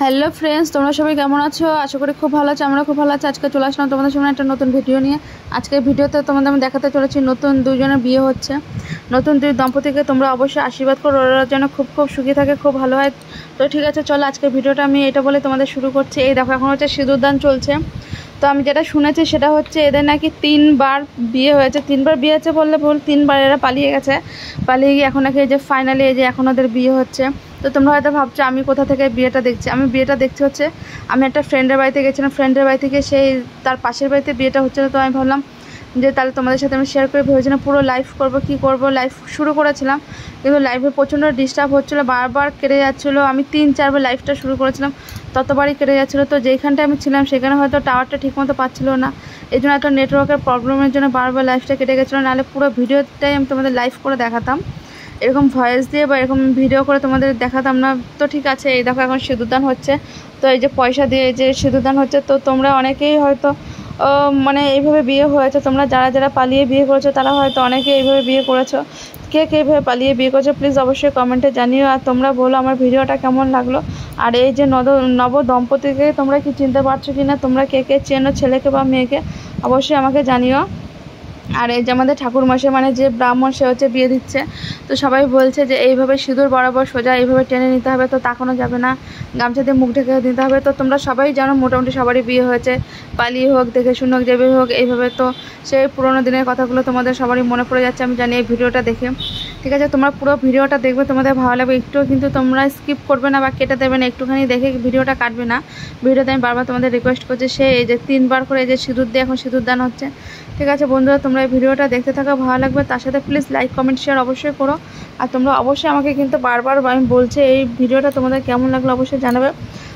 Hello friends, তোমরা সবাই কেমন আছো? আশা করি খুব ভালো আছো। আমরা খুব ভালো আছি। আজকে চলে আসলাম তোমাদের সামনে একটা নতুন ভিডিও নিয়ে। আজকের ভিডিওতে তোমাদের আমি দেখাতে চলেছি নতুন দুজনের বিয়ে হচ্ছে। নতুন দুই দম্পতিকে তোমরা অবশ্যই আশীর্বাদ করো, ওরা যেন খুব খুব সুখী থাকে, খুব ভালো হয়। তো ঠিক আছে, চলো আজকের ভিডিওটা আমি এটা বলে তোমাদের শুরু করছি। এই দেখো, এখন হচ্ছে সিঁদুরদান চলছে। তো আমি যেটা শুনেছি সেটা হচ্ছে এদের নাকি 3বার বিয়ে হয়েছে। 3বার বিয়ে হয়েছে বললে ভুল, 3বার এরা পালিয়ে গেছে। পালিয়ে গিয়ে এখন নাকি এই যে ফাইনালি এই যে এখন ওদের বিয়ে হচ্ছে। তো তোমরা হয়তো ভাবছো আমি কোথা থেকে বিয়েটা দেখছি। আমি বিয়েটা দেখছি হচ্ছে আমি একটা ফ্রেন্ডের বাড়িতে গেছিলাম। ফ্রেন্ডের বাড়ি থেকে সেই তার পাশের বাড়িতে বিয়েটা হচ্ছে। তো আমি ভাবলাম যে তাহলে তোমাদের সাথে আমি শেয়ার করে ভেবেছিলাম পুরো লাইভ করবো, কী করবো। লাইভ শুরু করেছিলাম কিন্তু লাইভে প্রচণ্ড ডিস্টার্ব হচ্ছিলো, বারবার কেটে যাচ্ছিলো। আমি 3-4বার লাইভটা শুরু করেছিলাম, ততবারই কেটে যাচ্ছিলো। তো যেইখানটায় আমি ছিলাম সেখানে হয়তো টাওয়ারটা ঠিকমতো পাচ্ছিলো না, এই জন্য একটা নেটওয়ার্কের প্রবলেমের জন্য বারবার লাইভটা কেটে গেছিলো। নাহলে পুরো ভিডিওটাই আমি তোমাদের লাইভ করে দেখাতাম, এরকম ভয়েস দিয়ে বা এরকম ভিডিও করে তোমাদের দেখাতাম না। তো ঠিক আছে, এই দেখো এখন সিঁদুরদান হচ্ছে। তো এই যে পয়সা দিয়ে এই যে সিঁদুরদান হচ্ছে। তো তোমরা অনেকেই হয়তো মানে এইভাবে বিয়ে হয়েছে। তোমরা যারা যারা পালিয়ে বিয়ে করেছো তারা হয়তো অনেকে এইভাবে বিয়ে করেছো। কে কে এইভাবে পালিয়ে বিয়ে করেছো প্লিজ অবশ্যই কমেন্টে জানিও। আর তোমরা বলো আমার ভিডিওটা কেমন লাগলো। আর এই যে নব দম্পতিকে তোমরা কি চিনতে পারছো কি না, তোমরা কে কে চেনো ছেলেকে বা মেয়েকে, অবশ্যই আমাকে জানিও। আর এই যে আমাদের ঠাকুরমশাই মানে যে ব্রাহ্মণ, সে হচ্ছে বিয়ে দিচ্ছে। তো সবাই বলছে যে এইভাবে সিঁদুর বরাবর সোজা এইভাবে টেনে নিতে হবে, তো তাকানো যাবে না, গামছা দিয়ে মুখ ঢেকে দিতে হবে। তো তোমরা সবাই জানো মোটামুটি সবারই বিয়ে হয়েছে, পালিয়ে হোক, দেখে শুনে হোক, যেভাবে হোক, এইভাবে। তো সেই পুরোনো দিনের কথাগুলো তোমাদের সবারই মনে পড়ে যাচ্ছে আমি জানি এই ভিডিওটা দেখে। ঠিক আছে, তোমরা পুরো ভিডিওটা দেখবে, তোমাদের ভালো লাগবে। একটুও কিন্তু তোমরা স্কিপ করবে না বা কেটে দেবে না, একটুখানি দেখে ভিডিওটা কাটবে না। ভিডিওতে আমি বারবার তোমাদের রিকোয়েস্ট করছি। সে এই যে 3বার করে এই যে সিঁদুর দিয়ে এখন সিঁদুরদান হচ্ছে। ঠিক আছে বন্ধুরা, তোমরা এই ভিডিওটা দেখতে থাকো, ভালো লাগবে। তার সাথে প্লিজ লাইক কমেন্ট শেয়ার অবশ্যই করো। আর তোমরা অবশ্যই আমাকে কিন্তু বারবার আমি বলছি এই ভিডিওটা তোমাদের কেমন লাগলো অবশ্যই জানাবে।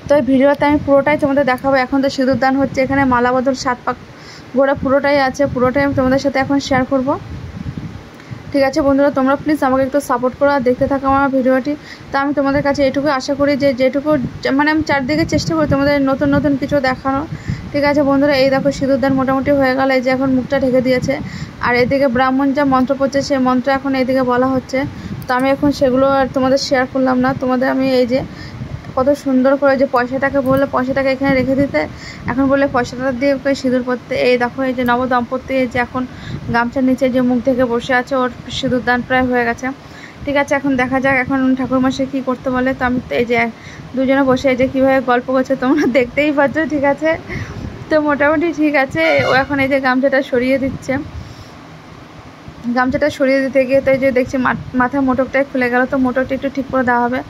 তো এই ভিডিওতে আমি পুরোটাই তোমাদের দেখাবো। এখন তো সিঁদুরদান হচ্ছে, এখানে মালা বদল 7 পাক ঘোরা পুরোটাই আছে, পুরোটাই আমি তোমাদের সাথে এখন শেয়ার করব। ঠিক আছে বন্ধুরা, তোমরা প্লিজ আমাকে একটু সাপোর্ট করো আর দেখতে থাকো আমার ভিডিওটি। তো আমি তোমাদের কাছে এটুকু আশা করি যে যেটুকু মানে আমি চারদিকে চেষ্টা করি তোমাদের নতুন নতুন কিছু দেখানো। ঠিক আছে বন্ধুরা, এই দেখো সিঁদুরদান মোটামুটি হয়ে গেল। এই যে এখন মুখটা ঢেকে দিয়েছে। আর এদিকে ব্রাহ্মণ যা মন্ত্র পড়ছে সেই মন্ত্র এখন এইদিকে বলা হচ্ছে। তো আমি এখন সেগুলো আর তোমাদের শেয়ার করলাম না। তোমাদের আমি এই যে কত সুন্দর করে যে পয়সাটাকে বললে পয়সাটাকে এখানে রেখে দিতে, এখন বললে পয়সাটা দিয়ে ওকে সিঁদুর পরতে। এই দেখো এই যে নবদম্পতি এই যে এখন গামছার নিচে যে মুখ থেকে বসে আছে, ওর সিঁদুরদান প্রায় হয়ে গেছে। ঠিক আছে, এখন দেখা যাক এখন ঠাকুরমশাই কী করতে বলে। তো আমি এই যে দুজনে বসে এই যে কীভাবে গল্প করছে তোমরা দেখতেই পাচ্ছ। ঠিক আছে, তো মোটামুটি ঠিক আছে। ও এখন এই যে গামছাটা সরিয়ে দিচ্ছে। গামছাটা সরিয়ে দিতে গিয়ে তো এই যে দেখছি মাথার মোটকটাই খুলে গেল। তো মোটকটা একটু ঠিক করে দেওয়া হবে।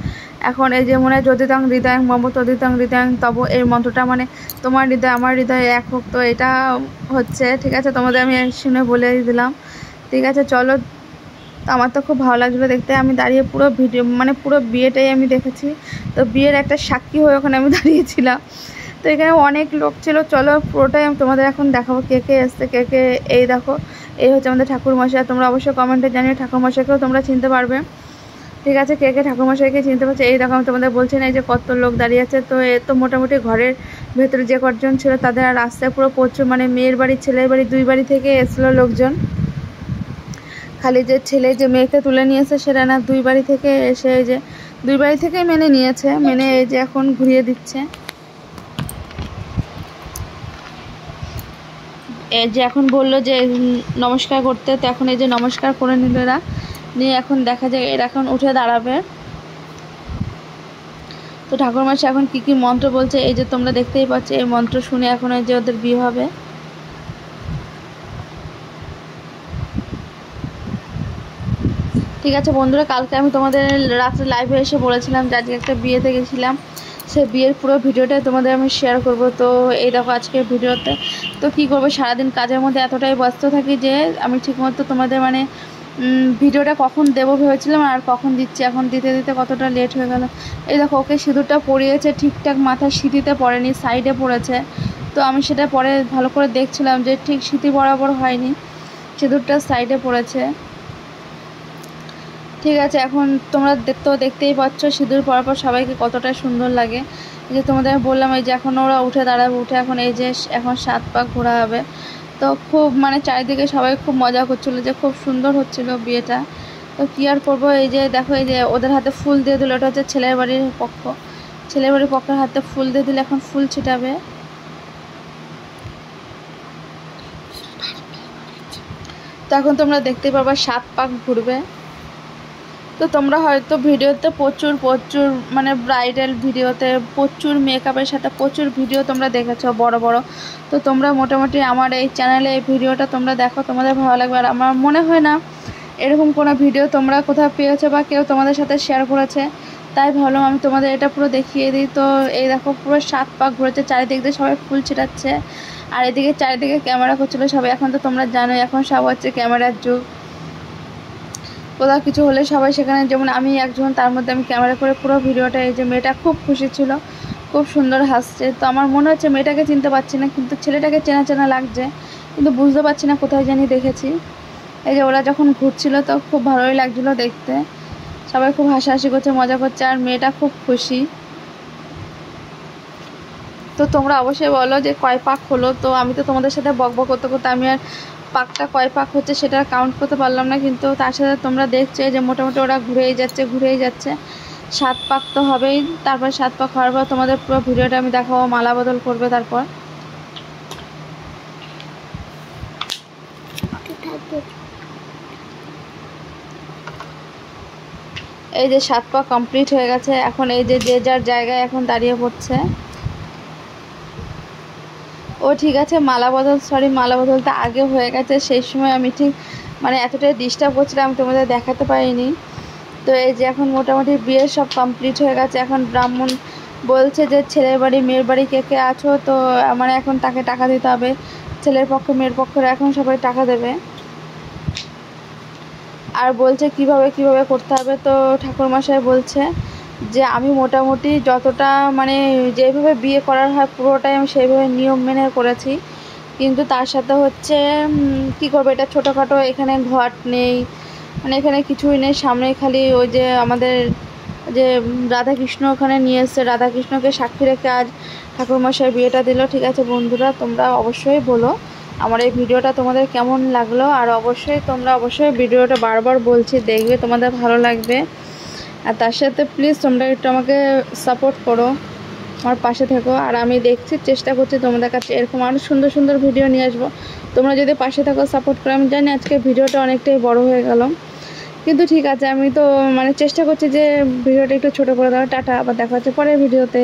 এখন এই যে মনে হয় যদিতং হৃদয়ং মম তদিতং হৃদয়ং তব, এই মন্ত্রটা মানে তোমার হৃদয় আমার হৃদয় এক হোক। তো এটা হচ্ছে। ঠিক আছে, তোমাদের আমি শুনে বলে দিলাম। ঠিক আছে চলো, আমার তো খুব ভালো লাগছিলো দেখতে। আমি দাঁড়িয়ে পুরো ভিডিও মানে পুরো বিয়েটাই আমি দেখেছি। তো বিয়ের একটা সাক্ষী হয়ে ওখানে আমি দাঁড়িয়েছিলাম। তো এখানে অনেক লোক ছিল। চলো পুরোটাই আমি তোমাদের এখন দেখাবো কে কে এসছে, কে কে। এই দেখো এই হচ্ছে আমাদের ঠাকুরমশাই। তোমরা অবশ্যই কমেন্টে জানিয়ে ঠাকুরমশাইকেও তোমরা চিনতে পারবে। ঠিক আছে, কে কে ঠাকুরমশাইকে চিনতে পারছে। এই দেখো আমি তোমাদের বলছি না এই যে কত লোক দাঁড়িয়ে আছে। তো এ তো মোটামুটি ঘরের ভেতরে যে কজন ছিল তাদের আর রাস্তায় পুরো প্রচুর মানে মেয়ের বাড়ি ছেলের বাড়ি 2 বাড়ি থেকে এসলো লোকজন। খালি যে ছেলে যে মেয়েকে তুলে নিয়েছে সেটা না, 2 বাড়ি থেকে এসে এই যে 2 বাড়ি থেকেই মেনে নিয়েছে, মেনে এই যে এখন ঘুরিয়ে দিচ্ছে। এই যে এখন বললো যে নমস্কার করতে, তো এখন এই যে নমস্কার করে নিল এরা। নিয়ে এখন দেখা যায় এরা এখন উঠে দাঁড়াবে। তো ঠাকুরমশাই এখন কী কী মন্ত্র বলছে এই যে তোমরা দেখতেই পাচ্ছ। এই মন্ত্র শুনে এখন এই যে ওদের বিয়ে হবে। ঠিক আছে বন্ধুরা, কালকে আমি তোমাদের রাত্রে লাইভে এসে বলেছিলাম যে আজকে একটা বিয়েতে গেছিলাম, সে বিয়ের পুরো ভিডিওটাই তোমাদের আমি শেয়ার করব। তো এই দেখো আজকের ভিডিওতে তো কী করবো, সারাদিন কাজের মধ্যে এতটাই ব্যস্ত থাকি যে আমি ঠিকমতো তোমাদের মানে ভিডিওটা কখন দেবো ভেবেছিলাম আর কখন দিচ্ছি, এখন দিতে দিতে কতটা লেট হয়ে গেল। এই দেখো ওকে সিঁদুরটা পরিয়েছে ঠিকঠাক, মাথায় সিঁথিতে পড়েনি, সাইডে পড়েছে। তো আমি সেটা পরে ভালো করে দেখছিলাম যে ঠিক সিঁথি বরাবর হয়নি, সিঁদুরটা সাইডে পড়েছে। ঠিক আছে, এখন তোমরা দেখতেই পাচ্ছ সিঁদুর পরার পর সবাইকে কতটা সুন্দর লাগে। এই যে তোমাদের বললাম এই যে এখন ওরা উঠে দাঁড়াবে, উঠে এখন এই যে এখন 7 পাক ঘোরা হবে। তো খুব মানে চারিদিকে সবাই খুব মজা করছিলো যে খুব সুন্দর হচ্ছিলো বিয়েটা। তো কী আর করবো, এই যে দেখো এই যে ওদের হাতে ফুল দিয়ে দিল, ওটা হচ্ছে ছেলের বাড়ির পক্ষ। ছেলের বাড়ির পক্ষের হাতে ফুল দিয়ে দিলে এখন ফুল ছিটাবে। তো এখন তোমরা দেখতে পারবা 7 পাক ঘুরবে। তো তোমরা হয়তো ভিডিওতে প্রচুর মানে ব্রাইডাল ভিডিওতে প্রচুর মেকআপের সাথে প্রচুর ভিডিও তোমরা দেখেছো বড় বড়। তো তোমরা মোটামুটি আমার এই চ্যানেলে এই ভিডিওটা তোমরা দেখো, তোমাদের ভালো লাগবে। আর আমার মনে হয় না এরকম কোনো ভিডিও তোমরা কোথাও পেয়েছো বা কেউ তোমাদের সাথে শেয়ার করেছে, তাই ভাবলাম আমি তোমাদের এটা পুরো দেখিয়ে দিই। তো এই দেখো পুরো 7 পাক ঘুরেছে, চারিদিক দিয়ে সবাই ফুল ছিটাচ্ছে, আর এদিকে চারিদিকে ক্যামেরা করছিলো সবাই। এখন তো তোমরা জানোই এখন সব হচ্ছে ক্যামেরার যুগ, কোথাও কিছু হলে সবাই সেখানে, যেমন আমি একজন, তার মধ্যে আমি ক্যামেরা করে পুরো ভিডিওটা। এই যে মেয়েটা খুব খুশি ছিল, খুব সুন্দর হাসছে। তো আমার মনে হচ্ছে মেয়েটাকে চিনতে পারছি না, কিন্তু ছেলেটাকে চেনা চেনা লাগছে, কিন্তু বুঝতে পারছি না কোথায় জানি দেখেছি। এই যে ওরা যখন ঘুরছিল তো খুব ভালোই লাগছিলো দেখতে, সবাই খুব হাসাহাসি করছে, মজা করছে, আর মেয়েটা খুব খুশি। তো তোমরা অবশ্যই বলো যে কয় পাক হলো। তো আমি তো তোমাদের সাথে বকবক করতে করতে আমি আর পাকটা কয় পাক হচ্ছে সেটা কাউন্ট করতে পারলাম না, কিন্তু তার সাথে তোমরা দেখছো যে মোটামুটি ওরা ঘুরেই যাচ্ছে। 7 পাক তো হবেই। তারপর 7 পাক হওয়ার পর তোমাদের পুরো ভিডিওটা আমি দেখাবো, মালা বদল করবে। তারপর এই যে 7 পাক কমপ্লিট হয়ে গেছে। এখন এই যে যে যার জায়গায় এখন দাঁড়িয়ে পড়ছে। ও ঠিক আছে, মালা বদলটা আগে হয়ে গেছে, সেই সময় আমি ঠিক মানে এতটাই ডিস্টার্ব করছিলাম তোমাদের দেখাতে পারিনি। তো এই যে এখন মোটামুটি বিয়ে সব কমপ্লিট হয়ে গেছে। এখন ব্রাহ্মণ বলছে যে ছেলের বাড়ি মেয়ের বাড়ি কে কে আছো, তো মানে এখন তাকে টাকা দিতে হবে, ছেলের পক্ষে মেয়ের পক্ষের এখন সবাই টাকা দেবে। আর বলছে কিভাবে করতে হবে। তো ঠাকুরমশাই বলছে যে আমি মোটামুটি যতটা মানে যেভাবে বিয়ে করার হয় পুরোটাই আমি সেইভাবে নিয়ম মেনে করেছি, কিন্তু তার সাথে হচ্ছে কি করবে, এটা ছোটোখাটো, এখানে ঘট নেই, মানে এখানে কিছুই নেই, সামনে খালি ওই যে আমাদের যে রাধাকৃষ্ণ ওখানে নিয়ে এসছে, রাধাকৃষ্ণকে সাক্ষী রেখে আজ ঠাকুরমশাই বিয়েটা দিল। ঠিক আছে বন্ধুরা, তোমরা অবশ্যই বলো আমার এই ভিডিওটা তোমাদের কেমন লাগলো, আর অবশ্যই ভিডিওটা বারবার বলছি দেখবে, তোমাদের ভালো লাগবে। আর তার সাথে প্লিজ তোমরা একটু আমাকে সাপোর্ট করো, আমার পাশে থেকো। আর আমি চেষ্টা করছি তোমাদের কাছে এরকম আরও সুন্দর ভিডিও নিয়ে আসবো। তোমরা যদি পাশে থাকো, সাপোর্ট করো। আমি জানি আজকে ভিডিওটা অনেকটাই বড় হয়ে গেল, কিন্তু ঠিক আছে, আমি তো মানে চেষ্টা করছি যে ভিডিওটা একটু ছোটো করে দেওয়া। টাটা, আবার দেখা হচ্ছে পরের ভিডিওতে।